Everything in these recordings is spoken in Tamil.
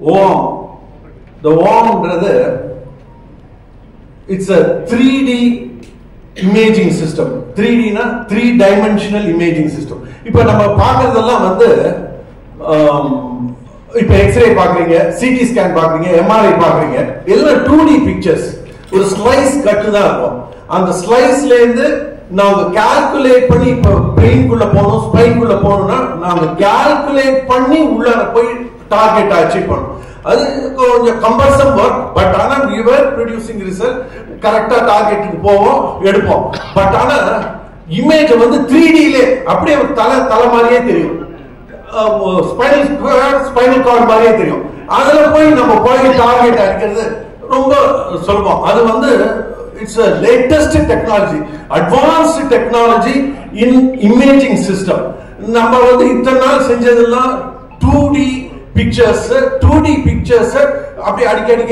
OM. The OM-ன்றது it's a 3D imaging system. 3D na 3-dimensional imaging system. இப்போ நம்ம பார்க்கிறதெல்லாம் வந்து இப்போ எக்ஸ்ரே பார்க்குறீங்க, சிடி ஸ்கேன் பார்க்குறீங்க, எம்ஆர்ஐ பார்க்குறீங்க, எல்லாம் 2D பிக்சர்ஸ். ஒரு ஸ்லைஸ் கட்டு தான் இருக்கும். அந்த ஸ்லைஸ்ல இருந்து நாங்க கால்குலேட் பண்ணி இப்போ பிரெயின்குள்ள போகணும், ஸ்பைன்குள்ள போகணும்னா நாங்க கால்குலேட் பண்ணி உள்ள போய் டார்கெட் அச்சீவ் பண்ணணும். அது கொஞ்சம் கம்பல்சம் ஒர்க். பட் ஆனா we were producing result. கரெக்டா டார்கெட்டுக்கு போவோம், எடுப்போம். பட் ஆனா இமேஜ் வந்து 3Dலே அப்படியே தலை மாதிரியே தெரியும், ஸ்பைனல் கார்டு மாதிரியே தெரியும். அதுல போய் நம்ம போய் டார்கெட் அடிக்கிறது ரொம்ப சுலபம். அது வந்து it's a latest technology, advanced technology in imaging system. நம்ம வந்து இத்தனை நாள் செஞ்சதெல்லாம் 2D pictures அப்படி அடிக்கடி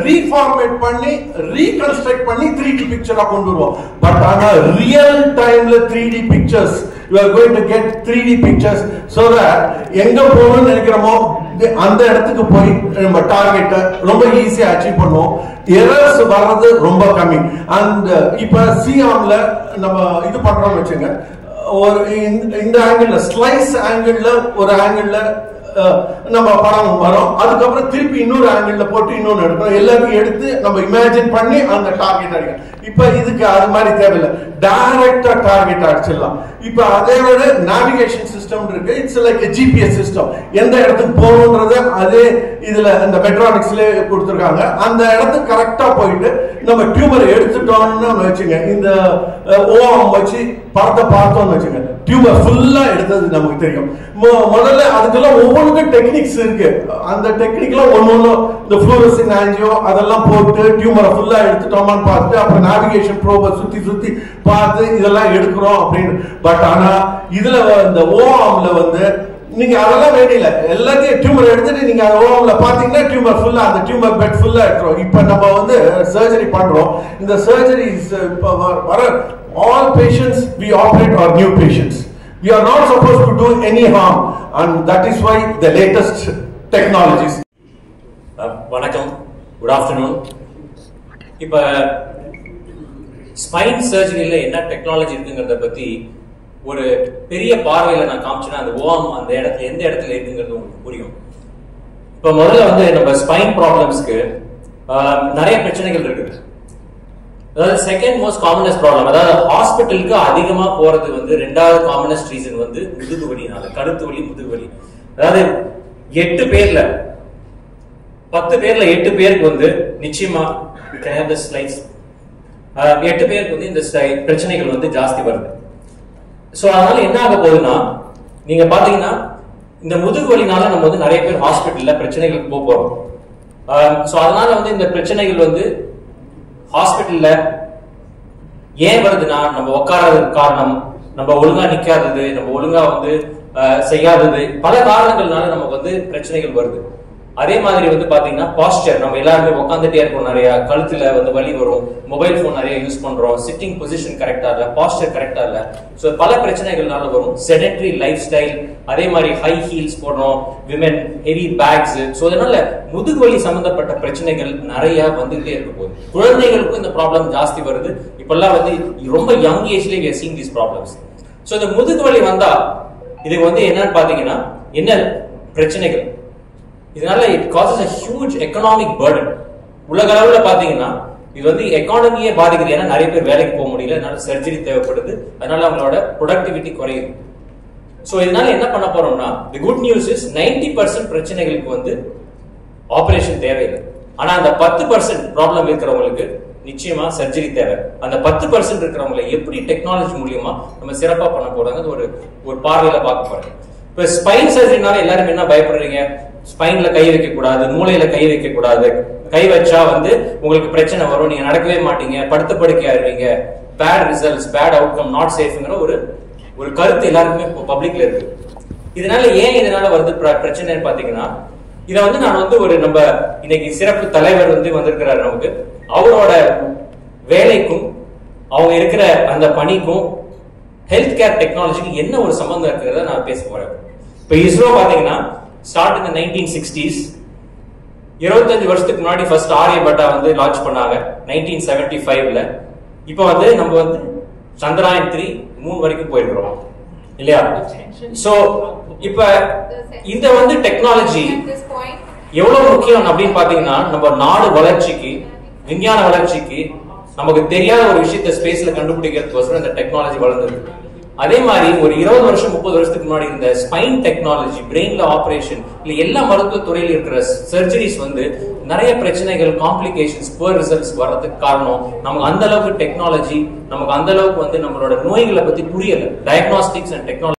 ரீஃபார்மேட் பண்ணி ரீகன்ஸ்ட்ரக்ட் பண்ணி 3D பிக்சரா கொண்டு வருவோம். பட் ஆனா ரியல் டைம்ல 3D pictures you are going to get 3D pictures so that எங்க போகணும்னு நினைக்கிறோமோ அந்த இடத்துக்கு போய் நம்ம டார்கெட்டை ரொம்ப ஈஸியா அச்சீவ் பண்ணுவோம். எரர்ஸ் வர்றது ரொம்ப கம்மி. அண்ட் இப்ப சிஆம்ல நம்ம இது பண்றோம்னு வச்சுங்க, ஒரு இந்த ஆங்கிள் ஸ்லைஸ் ஆங்கிள் ஒரு ஆங்கிள் நம்ம படம் வரும், அதுக்கப்புறம் திருப்பி இன்னொரு ஆங்கிள் போட்டு இன்னொன்னு எடுக்கணும். எல்லாத்தையும் எடுத்து நம்ம இமேஜின் பண்ணி அந்த டார்கெட் அடிக்கணும். இப்ப இதுக்கு அது மாதிரி தேவையில்லை, டைரக்டா டார்கெட் அடிச்சிடலாம். இப்ப அதே விட நேவிகேஷன் சிஸ்டம் இருக்கு. It's like GPS system. எந்த இடத்துக்கு போகணும்ன்றத அதே இதுல இந்த மெட்ரானிக்ஸ்ல கொடுத்துருக்காங்க. அந்த இடத்துக்கு கரெக்டா போயிட்டு நம்ம டியூமர் எடுத்துட்டோம்னு வச்சுங்க, இந்த ஓஎம் வச்சு படத்தை பார்த்தோம்னு வச்சுங்க, டியூமர் ஃபுல்லா எடுத்தது நமக்கு தெரியும். முதல்ல அதுக்கெல்லாம் ஒவ்வொன்றுக்கும் டெக்னிக்ஸ் இருக்கு. அந்த டெக்னிக்லாம் ஒன்னொன்னு இந்த ஃப்ளோரசன் ஆஞ்சியோ அதெல்லாம் போட்டு டியூமரை ஃபுல்லா எடுத்துட்டோமான்னு பார்த்துட்டு அப்புறம் நேவிகேஷன் ப்ரோபை சுத்தி பார்த்து இதெல்லாம் எடுக்கிறோம் அப்படின்னு. பட் ஆனா இதுல இந்த ஓஆம்ல வந்து நீங்க அதெல்லாம் வேண்டியில, எல்லாத்தையும் டியூமர் எடுத்துட்டு நீங்க ஓஆம்ல பாத்தீங்கன்னா டியூமர் ஃபுல்லா, அந்த டியூமர் பெட் ஃபுல்லா எடுக்கிறோம். இப்ப நம்ம வந்து சர்ஜரி பண்றோம். இந்த சர்ஜரிஸ் வர all patients we operate are new patients. We are not supposed to do any harm, and that is why the latest technologies. வணக்கம், குட் ஆஃப்டர்நூன். இப்ப ஸ்பைன் சர்ஜரியில என்ன டெக்னாலஜி இருக்குங்கிறத பத்தி ஒரு பெரிய பார்வையில நான் காமிச்சேன்னா அந்த ஓம் அந்த இடத்துல எந்த இடத்துல இருக்குங்கிறது உங்களுக்கு புரியும். இப்ப முதல்ல வந்து நம்ம ஸ்பைன் ப்ராப்ளம்ஸ்க்கு நிறைய பிரச்சனைகள் இருக்குது. அதாவது செகண்ட் மோஸ்ட் காமனஸ்ட் ப்ராப்ளம், அதாவது ஹாஸ்பிட்டலுக்கு அதிகமா போறது வந்து ரெண்டாவது காமனஸ்ட் ரீசன் வந்து முதுகு வலினால, கழுத்து வலி, முதுகு வலி. அதாவது 8 பேர்ல 10 பேர்ல 8 பேருக்கு வந்து நிச்சயமா 8 பேருக்கு வந்து இந்த பிரச்சனைகள் வந்து ஜாஸ்தி வருது. சோ அதனால என்ன ஆக போகுதுன்னா, நீங்க பாத்தீங்கன்னா இந்த முதுகு வலினால நம்ம வந்து நிறைய பேர் ஹாஸ்பிட்டல்ல பிரச்சனைகளுக்கு போறோம். சோ அதனால வந்து இந்த பிரச்சனைகள் வந்து ஹாஸ்பிட்டல்ல ஏன் வருதுன்னா, நம்ம உட்காராததுக்கு காரணம், நம்ம ஒழுங்கா நிக்காதது, நம்ம ஒழுங்கா வந்து செய்யாதது, பல காரணங்கள்னால நமக்கு வந்து பிரச்சனைகள் வருது. அதே மாதிரி வந்து பாத்தீங்கன்னா பாஸ்டர், நம்ம எல்லாருமே உட்காந்துட்டே இருக்கோம், நிறைய கழுத்துல வந்து வலி வரும், மொபைல் போன் நிறைய யூஸ் பண்றோம், சிட்டிங் பொசிஷன் கரெக்டா இல்ல, பாஸ்டர் கரெக்டா இல்ல, சோ பல பிரச்சனைகள்னால வரும். செடென்டரி லைஃப் ஸ்டைல், அதே மாதிரி ஹை ஹீல்ஸ் போடுறோம், விமென் ஹெவி பேக்ஸ், சோ அதனால முதுகு வலி சம்பந்தப்பட்ட பிரச்சனைகள் நிறைய வந்துட்டே இருக்க போகுது. குழந்தைகளுக்கும் இந்த ப்ராப்ளம் ஜாஸ்தி வருது. இப்பெல்லாம் வந்து ரொம்ப யங் ஏஜ்லயே we are seeing these problems. So இந்த முதுகு வலி வந்தா இதுக்கு வந்து என்னன்னு பாத்தீங்கன்னா என்ன பிரச்சனைகள், இதனால it causes a huge economic burden. உலக அளவுல பாத்தீங்கன்னா இது வந்து எக்கானமியே பாதிக்குது. ஏன்னா நிறைய பேர் வேலைக்கு போக முடியல, அதனால சர்ஜரி தேவைப்படுது, அதனால அவங்களோட ப்ரொடக்டிவிட்டி குறையுது. சோ இதனால என்ன பண்ண போறோம்னா, தி குட் நியூஸ் இஸ் 90% பிரச்சனைகளுக்கு வந்து ஆபரேஷன் தேவையில்லை. ஆனா அந்த 10% ப்ராப்ளம் இருக்கிறவங்களுக்கு நிச்சயமா சர்ஜரி தேவை. அந்த 10% இருக்கிறவங்களை எப்படி டெக்னாலஜி மூலியமா நம்ம சிறப்பா பண்ண போறாங்க ஒரு பார்வையில பார்க்க போறோம். இப்ப ஸ்பைன் சர்ஜரினால எல்லாரும் என்ன பயப்படுறீங்க, ஸ்பைன்ல கை வைக்க கூடாது, மூளையில கை வைக்க கூடாது, கை வச்சா வந்து உங்களுக்கு பிரச்சனை வரும், நீங்க நடக்கவே மாட்டீங்க, படுத்த படுக்கை ஆயிருவீங்க, bad results, bad outcome, not சேஃப்ங்கிற ஒரு கருத்து எல்லாருக்குமே பப்ளிக்ல இருக்கு. இதனால வருது பிரச்சனைன்னு பாத்தீங்கன்னா, இத வந்து நான் வந்து நம்ம இன்னைக்கு சிறப்பு தலைவர் வந்து வந்திருக்கிறாரு நமக்கு, அவரோட வேலைக்கும் அவங்க இருக்கிற அந்த பணிக்கும் ஹெல்த் கேர் டெக்னாலஜிக்கு என்ன ஒரு சம்பந்தம் இருக்கிறத நான் பேச போறேன். இப்ப இஸ்ரோ பாத்தீங்கன்னா ஸ்டார்ட் இன் 1960s 25 வருஷத்துக்கு முன்னாடி ஃபர்ஸ்ட் ஆரியபட்டா வந்து லான்ச் பண்ணாங்க 1975ல. இப்போ வந்து நம்ம வந்து சந்திராயன் 3 மூன் வரைக்கும் போயிருக்கிறோம் இல்லையா? சோ இப்ப இந்த வந்து டெக்னாலஜி எவ்வளவு முக்கியம் அப்படின்னு பாத்தீங்கன்னா நம்ம நாடு வளர்ச்சிக்கு, விஞ்ஞான வளர்ச்சிக்கு, நமக்கு தெரியாத ஒரு விஷயத்தை ஸ்பேஸ்ல கண்டுபிடிக்கிறதுக்கோசரம் இந்த டெக்னாலஜி வளர்ந்தது. அதே மாதிரி ஒரு 20 வருஷம் 30 வருஷத்துக்கு முன்னாடி இருந்த ஸ்பைன் டெக்னாலஜி, பிரெயின்ல ஆபரேஷன், இல்ல எல்லா மருத்துவ துறையில இருக்கிற சர்ஜரிஸ் வந்து நிறைய பிரச்சனைகள், காம்ப்ளிகேஷன்ஸ், புவர் ரிசல்ட்ஸ் வர்றதுக்கு காரணம் நமக்கு அந்த அளவுக்கு டெக்னாலஜி, நமக்கு அந்த அளவுக்கு வந்து நம்மளோட நோய்களை பத்தி புரியல. Diagnostics and technology